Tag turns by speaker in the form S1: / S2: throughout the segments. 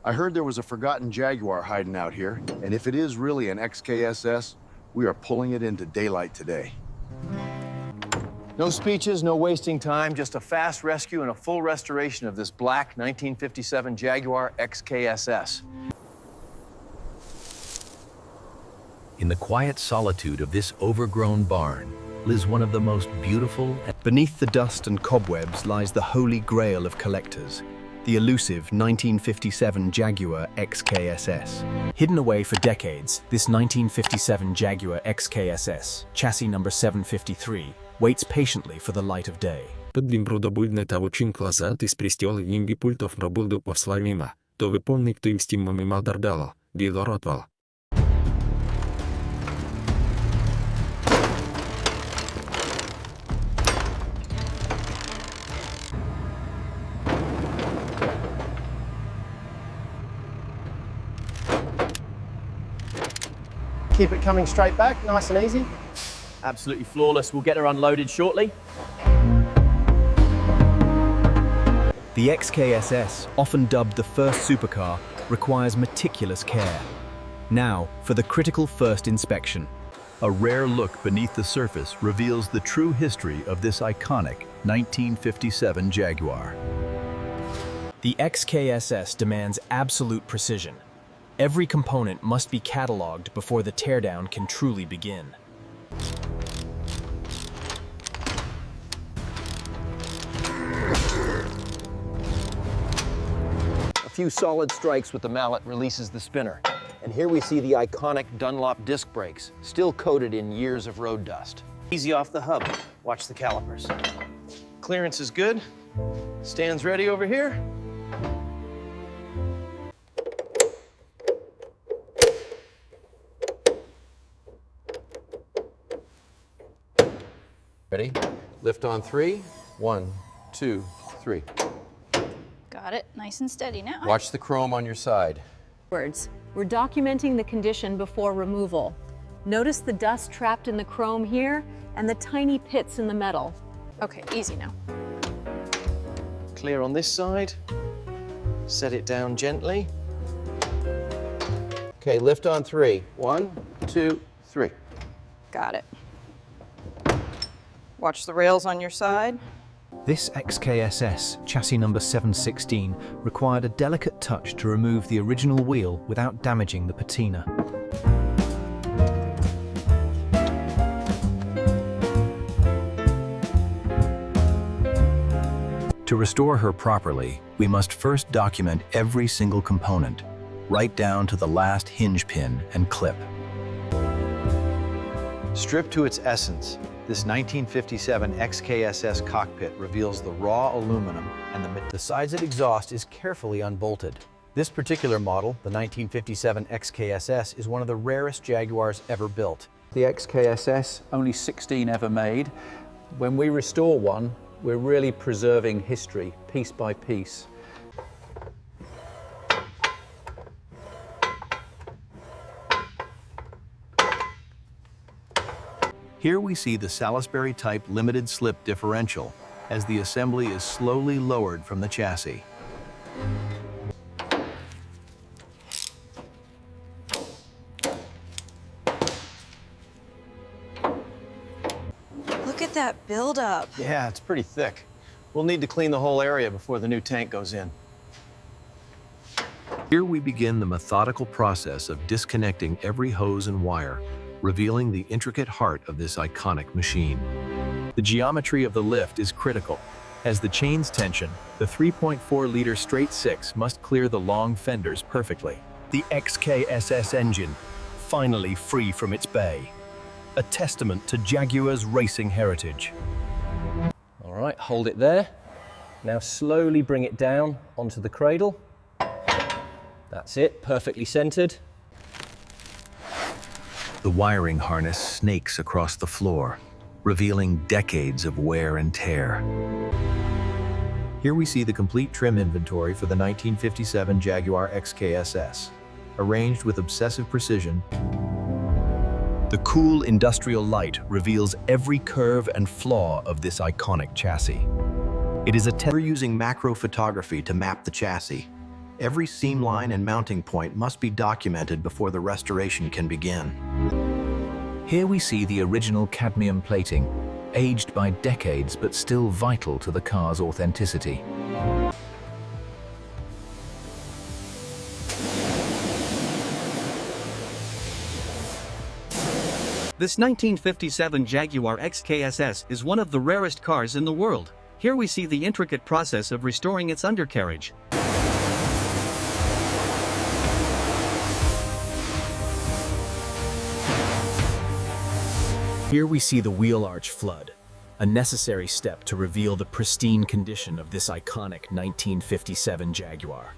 S1: I heard there was a forgotten Jaguar hiding out here, and if it is really an XKSS, we are pulling it into daylight today.
S2: No speeches, no wasting time, just a fast rescue and a full restoration of this black 1957 Jaguar XKSS.
S3: In the quiet solitude of this overgrown barn lives one of the most beautiful.
S4: Beneath the dust and cobwebs lies the holy grail of collectors, the elusive 1957 Jaguar XKSS. Hidden away for decades, this 1957 Jaguar XKSS, chassis number 753, waits patiently for the light of day.
S5: Подбимбруда бульнета очень клаза из престёл имби пультов пробулду повславима, то выполник то им стимами малдардало, билоротвал.
S2: Keep it coming straight back, nice and easy.
S6: Absolutely flawless. We'll get her unloaded shortly.
S4: The XKSS, often dubbed the first supercar, requires meticulous care. Now, for the critical first inspection.
S3: A rare look beneath the surface reveals the true history of this iconic 1957 Jaguar.
S4: The XKSS demands absolute precision. Every component must be cataloged before the teardown can truly begin.
S2: A few solid strikes with the mallet releases the spinner. And here we see the iconic Dunlop disc brakes, still coated in years of road dust. Easy off the hub. Watch the calipers. Clearance is good. Stands ready over here.
S7: Ready? Lift on 3. 1, 2, 3.
S8: Got it. Nice and steady now.
S7: Watch the chrome on your side.
S9: We're documenting the condition before removal. Notice the dust trapped in the chrome here and the tiny pits in the metal.
S8: Okay, easy now.
S2: Clear on this side. Set it down gently.
S7: Okay, lift on 3. 1, 2, 3.
S8: Got it. Watch the rails on your side.
S4: This XKSS, chassis number 716, required a delicate touch to remove the original wheel without damaging the patina. To restore her properly, we must first document every single component, right down to the last hinge pin and clip.
S2: Stripped to its essence, this 1957 XKSS cockpit reveals the raw aluminum and the sides and exhaust is carefully unbolted. This particular model, the 1957 XKSS, is one of the rarest Jaguars ever built.
S10: The XKSS, only 16 ever made. When we restore one, we're really preserving history, piece by piece.
S3: Here we see the Salisbury-type limited slip differential as the assembly is slowly lowered from the chassis.
S8: Look at that buildup.
S2: Yeah, it's pretty thick. We'll need to clean the whole area before the new tank goes in.
S3: Here we begin the methodical process of disconnecting every hose and wire, revealing the intricate heart of this iconic machine. The geometry of the lift is critical. As the chain's tension, the 3.4-liter straight six must clear the long fenders perfectly. The XKSS engine, finally free from its bay. A testament to Jaguar's racing heritage.
S6: All right, hold it there. Now slowly bring it down onto the cradle. That's it, perfectly centered.
S3: The wiring harness snakes across the floor, revealing decades of wear and tear. Here we see the complete trim inventory for the 1957 Jaguar XKSS, arranged with obsessive precision. The cool industrial light reveals every curve and flaw of this iconic chassis. It is we're using macro photography to map the chassis,
S2: Every seam line and mounting point must be documented before the restoration can begin. Here we see the original cadmium plating, aged by decades but still vital to the car's authenticity.
S11: This 1957 Jaguar XKSS is one of the rarest cars in the world. Here we see the intricate process of restoring its undercarriage.
S4: Here we see the wheel arch flood, a necessary step to reveal the pristine condition of this iconic 1957 Jaguar.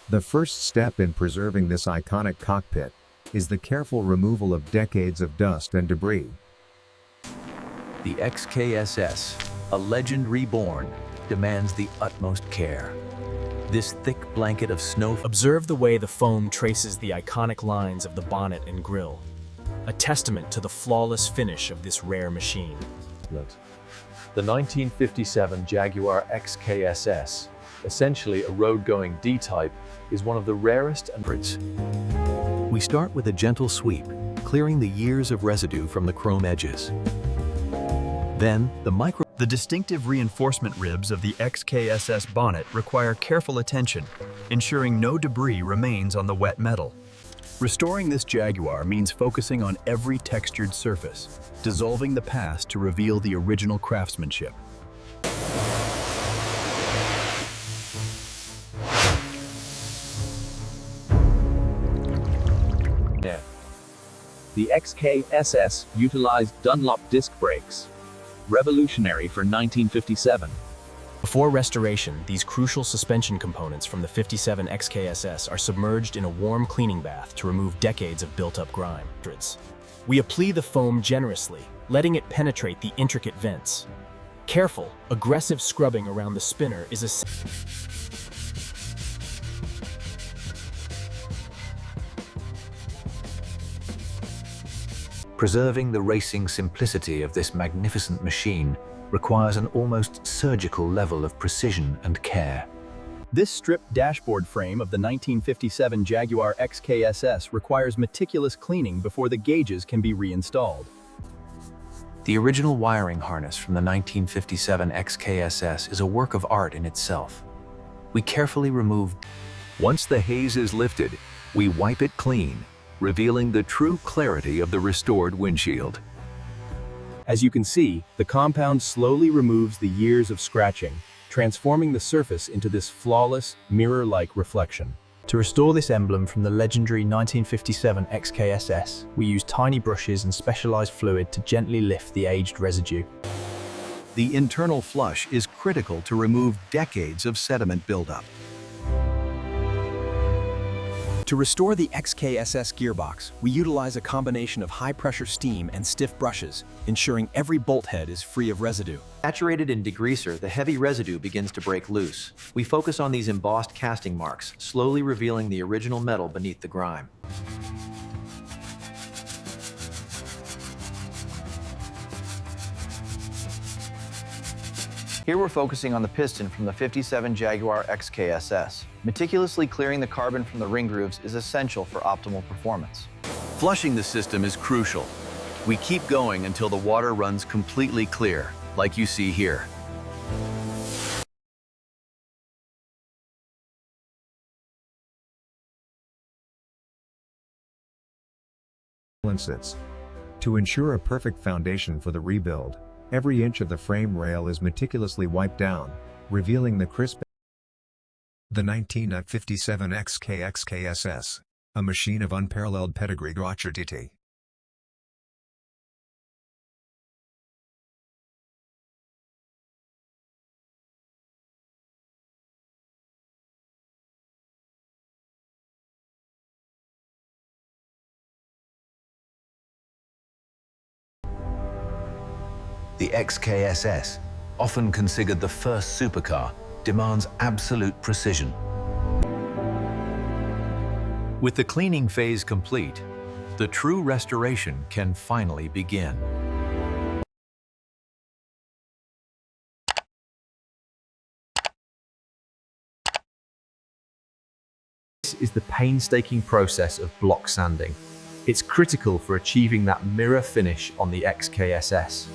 S12: The first step in preserving this iconic cockpit is the careful removal of decades of dust and debris.
S2: The XKSS, a legend reborn, demands the utmost care. This thick blanket of snow.
S4: Observe the way the foam traces the iconic lines of the bonnet and grille, a testament to the flawless finish of this rare machine.
S3: The 1957 Jaguar XKSS, essentially a road-going D-type, is one of the rarest and
S2: We start with a gentle sweep, clearing the years of residue from the chrome edges. Then, the distinctive reinforcement ribs of the XKSS bonnet require careful attention, ensuring no debris remains on the wet metal. Restoring this Jaguar means focusing on every textured surface, dissolving the past to reveal the original craftsmanship.
S13: The XKSS utilized Dunlop disc brakes, revolutionary for 1957.
S4: Before restoration, these crucial suspension components from the 57 XKSS are submerged in a warm cleaning bath to remove decades of built-up grime. We apply the foam generously, letting it penetrate the intricate vents. Careful, aggressive scrubbing around the spinner is essential.
S2: Preserving the racing simplicity of this magnificent machine requires an almost surgical level of precision and care.
S14: This stripped dashboard frame of the 1957 Jaguar XKSS requires meticulous cleaning before the gauges can be reinstalled.
S2: The original wiring harness from the 1957 XKSS is a work of art in itself. We carefully remove.
S3: Once the haze is lifted, we wipe it clean, revealing the true clarity of the restored windshield.
S14: As you can see, the compound slowly removes the years of scratching, transforming the surface into this flawless, mirror-like reflection.
S2: To restore this emblem from the legendary 1957 XKSS, we use tiny brushes and specialized fluid to gently lift the aged residue.
S3: The internal flush is critical to remove decades of sediment buildup.
S15: To restore the XKSS gearbox, we utilize a combination of high-pressure steam and stiff brushes, ensuring every bolt head is free of residue.
S2: Saturated in degreaser, the heavy residue begins to break loose. We focus on these embossed casting marks, slowly revealing the original metal beneath the grime. Here we're focusing on the piston from the 57 Jaguar XKSS. Meticulously clearing the carbon from the ring grooves is essential for optimal performance.
S3: Flushing the system is crucial. We keep going until the water runs completely clear, like you see here.
S12: To ensure a perfect foundation for the rebuild, every inch of the frame rail is meticulously wiped down, revealing the crisp. The 1957 XKSS, a machine of unparalleled pedigree.
S2: The XKSS, often considered the first supercar, demands absolute precision.
S3: With the cleaning phase complete, The true restoration can finally begin.
S2: This is the painstaking process of block sanding. It's critical for achieving that mirror finish on the XKSS.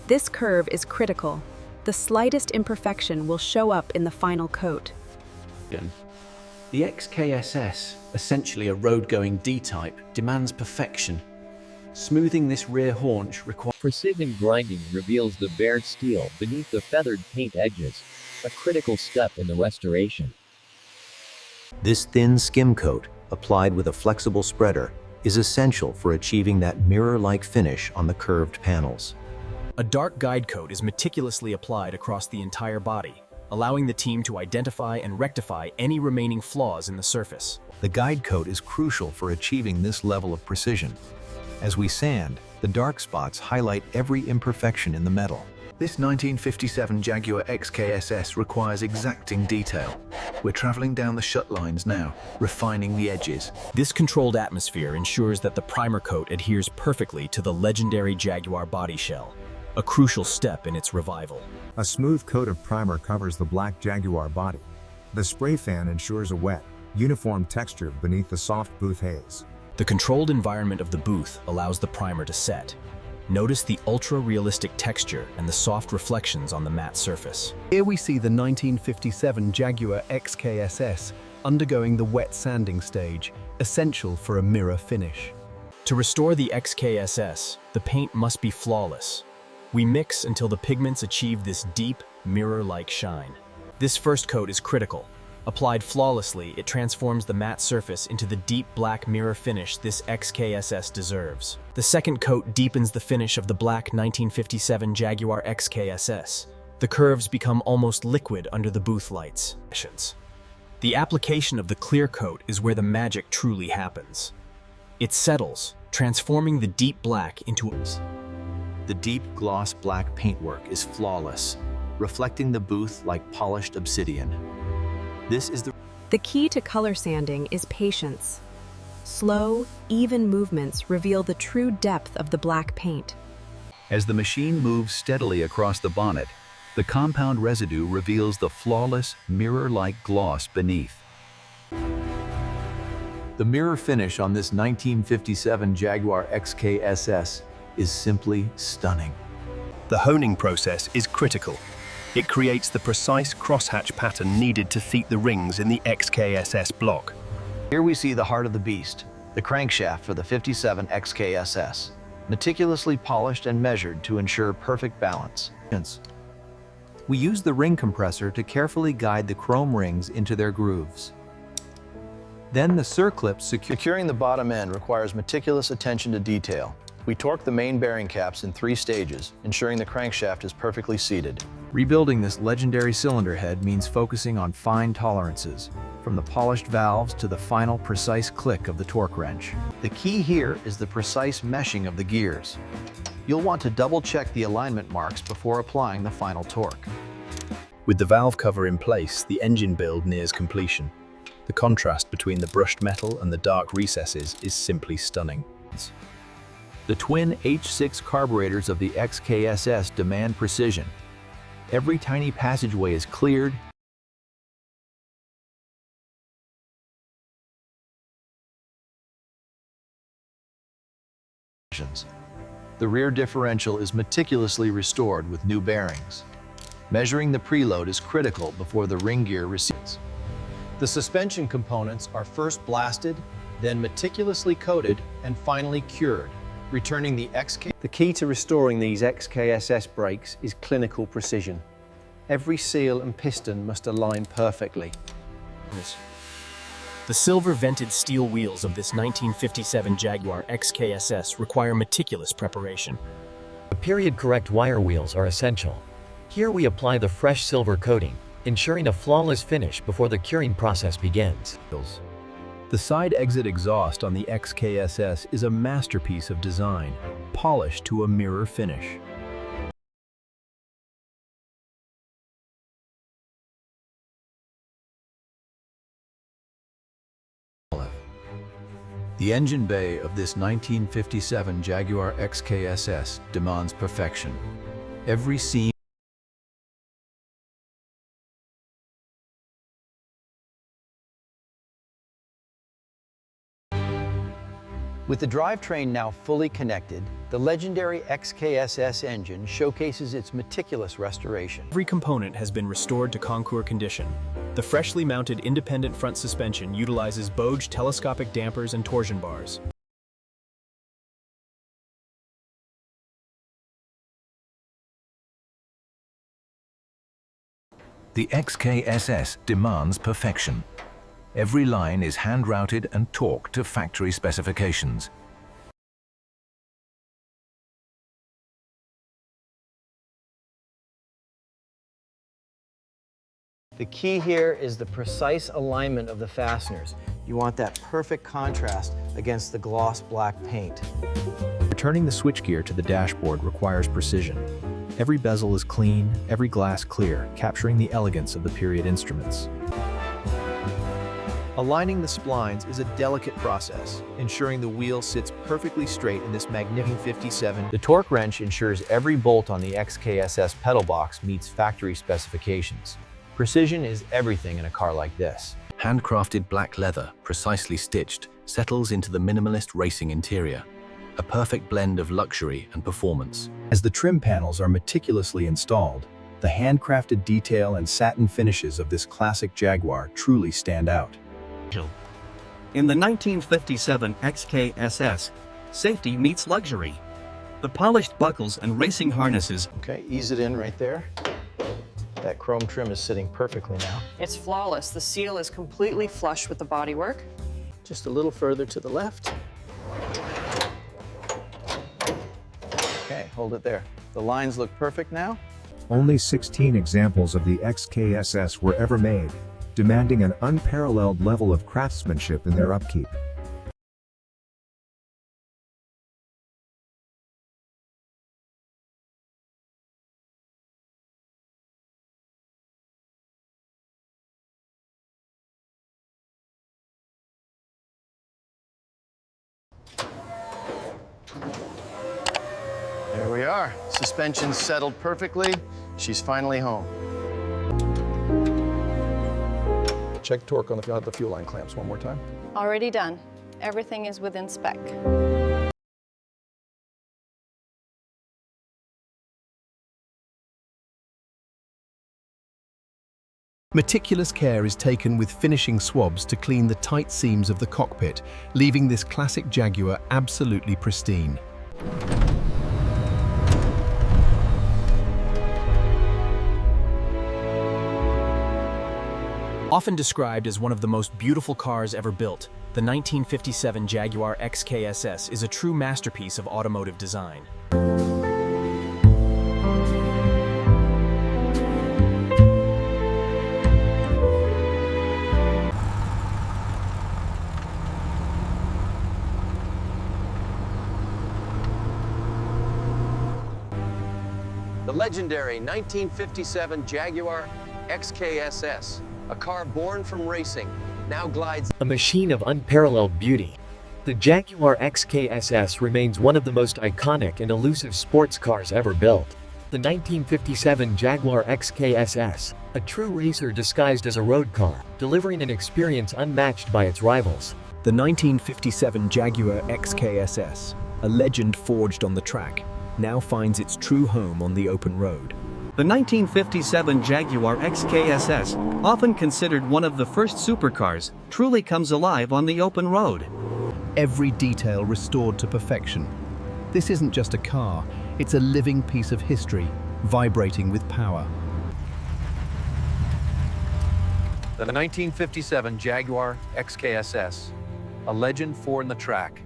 S16: This curve is critical. The slightest imperfection will show up in the final coat.
S6: The XKSS, essentially a road-going D-type, demands perfection. Smoothing this rear haunch requires
S13: precision grinding reveals the bare steel beneath the feathered paint edges, a critical step in the restoration.
S2: This thin skim coat, applied with a flexible spreader, is essential for achieving that mirror-like finish on the curved panels.
S15: A dark guide coat is meticulously applied across the entire body, allowing the team to identify and rectify any remaining flaws in the surface.
S3: The guide coat is crucial for achieving this level of precision. As we sand, the dark spots highlight every imperfection in the metal. This 1957 Jaguar XKSS requires exacting detail. We're traveling down the shut lines now, refining the edges.
S15: This controlled atmosphere ensures that the primer coat adheres perfectly to the legendary Jaguar body shell, a crucial step in its revival.
S12: A smooth coat of primer covers the black Jaguar body. The spray fan ensures a wet, uniform texture beneath the soft booth haze.
S15: The controlled environment of the booth allows the primer to set. Notice the ultra-realistic texture and the soft reflections on the matte surface.
S4: Here we see the 1957 Jaguar XKSS undergoing the wet sanding stage, essential for a mirror finish.
S15: To restore the XKSS, the paint must be flawless. We mix until the pigments achieve this deep, mirror-like shine. This first coat is critical. Applied flawlessly, it transforms the matte surface into the deep black mirror finish this XKSS deserves. The second coat deepens the finish of the black 1957 Jaguar XKSS. The curves become almost liquid under the booth lights. The application of the clear coat is where the magic truly happens. It settles, transforming the deep black into
S2: The deep gloss black paintwork is flawless, reflecting the booth like polished obsidian. This is
S16: The key to color sanding is patience. Slow, even movements reveal the true depth of the black paint.
S3: As the machine moves steadily across the bonnet, the compound residue reveals the flawless, mirror-like gloss beneath. The mirror finish on this 1957 Jaguar XKSS is simply stunning.
S4: The honing process is critical. It creates the precise crosshatch pattern needed to seat the rings in the XKSS block.
S2: Here we see the heart of the beast, the crankshaft for the 57 XKSS, meticulously polished and measured to ensure perfect balance. We use the ring compressor to carefully guide the chrome rings into their grooves. Then the circlips securing the bottom end requires meticulous attention to detail. We torque the main bearing caps in 3 stages, ensuring the crankshaft is perfectly seated. Rebuilding this legendary cylinder head means focusing on fine tolerances, from the polished valves to the final precise click of the torque wrench. The key here is the precise meshing of the gears. You'll want to double-check the alignment marks before applying the final torque.
S4: With the valve cover in place, the engine build nears completion. The contrast between the brushed metal and the dark recesses is simply stunning.
S3: The twin H6 carburetors of the XKSS demand precision. Every tiny passageway is cleared, the rear differential is meticulously restored with new bearings. Measuring the preload is critical before the ring gear receives.
S2: The suspension components are first blasted, then meticulously coated, and finally cured, returning the XK.
S6: The key to restoring these XKSS brakes is clinical precision. Every seal and piston must align perfectly.
S15: The silver-vented steel wheels of this 1957 Jaguar XKSS require meticulous preparation.
S17: The period-correct wire wheels are essential. Here we apply the fresh silver coating, ensuring a flawless finish before the curing process begins.
S3: The side exit exhaust on the XKSS is a masterpiece of design, polished to a mirror finish.
S2: The engine bay of this 1957 Jaguar XKSS demands perfection. Every seam With the drivetrain now fully connected, the legendary XKSS engine showcases its meticulous restoration.
S15: Every component has been restored to concours condition. The freshly mounted independent front suspension utilizes Boge telescopic dampers and torsion bars.
S3: The XKSS demands perfection. Every line is hand-routed and torqued to factory specifications.
S2: The key here is the precise alignment of the fasteners. You want that perfect contrast against the gloss black paint.
S14: Returning the switchgear to the dashboard requires precision. Every bezel is clean, every glass clear, capturing the elegance of the period instruments.
S2: Aligning the splines is a delicate process, ensuring the wheel sits perfectly straight in this magnificent 57. The torque wrench ensures every bolt on the XKSS pedal box meets factory specifications. Precision is everything in a car like this.
S3: Handcrafted black leather, precisely stitched, settles into the minimalist racing interior. A perfect blend of luxury and performance.
S14: As the trim panels are meticulously installed, the handcrafted detail and satin finishes of this classic Jaguar truly stand out.
S11: In the 1957 XKSS, safety meets luxury. The polished buckles and racing harnesses.
S2: Okay, ease it in right there. That chrome trim is sitting perfectly now.
S8: It's flawless. The seal is completely flush with the bodywork.
S2: Just a little further to the left. Okay, hold it there. The lines look perfect now.
S12: Only 16 examples of the XKSS were ever made, demanding an unparalleled level of craftsmanship in their upkeep.
S7: There we are. Suspension's settled perfectly. She's finally home.
S1: Check torque on the fuel line clamps one more time.
S8: Already done. Everything is within spec.
S4: Meticulous care is taken with finishing swabs to clean the tight seams of the cockpit, leaving this classic Jaguar absolutely pristine.
S15: Often described as one of the most beautiful cars ever built, the 1957 Jaguar XKSS is a true masterpiece of automotive design.
S7: The legendary 1957 Jaguar XKSS, a car born from racing, now glides.
S17: A machine of unparalleled beauty. The Jaguar XKSS remains one of the most iconic and elusive sports cars ever built. The 1957 Jaguar XKSS, a true racer disguised as a road car, delivering an experience unmatched by its rivals.
S4: The 1957 Jaguar XKSS, a legend forged on the track, now finds its true home on the open road.
S11: The 1957 Jaguar XKSS, often considered one of the first supercars, truly comes alive on the open road.
S4: Every detail restored to perfection. This isn't just a car, it's a living piece of history, vibrating with power.
S3: The 1957 Jaguar XKSS, a legend for the track.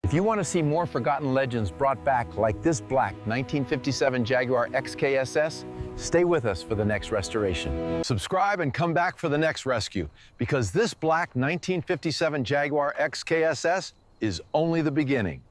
S2: If you want to see more forgotten legends brought back like this black 1957 Jaguar XKSS, Stay with us for the next restoration. Subscribe and come back for the next rescue, because this black 1957 Jaguar XKSS is only the beginning.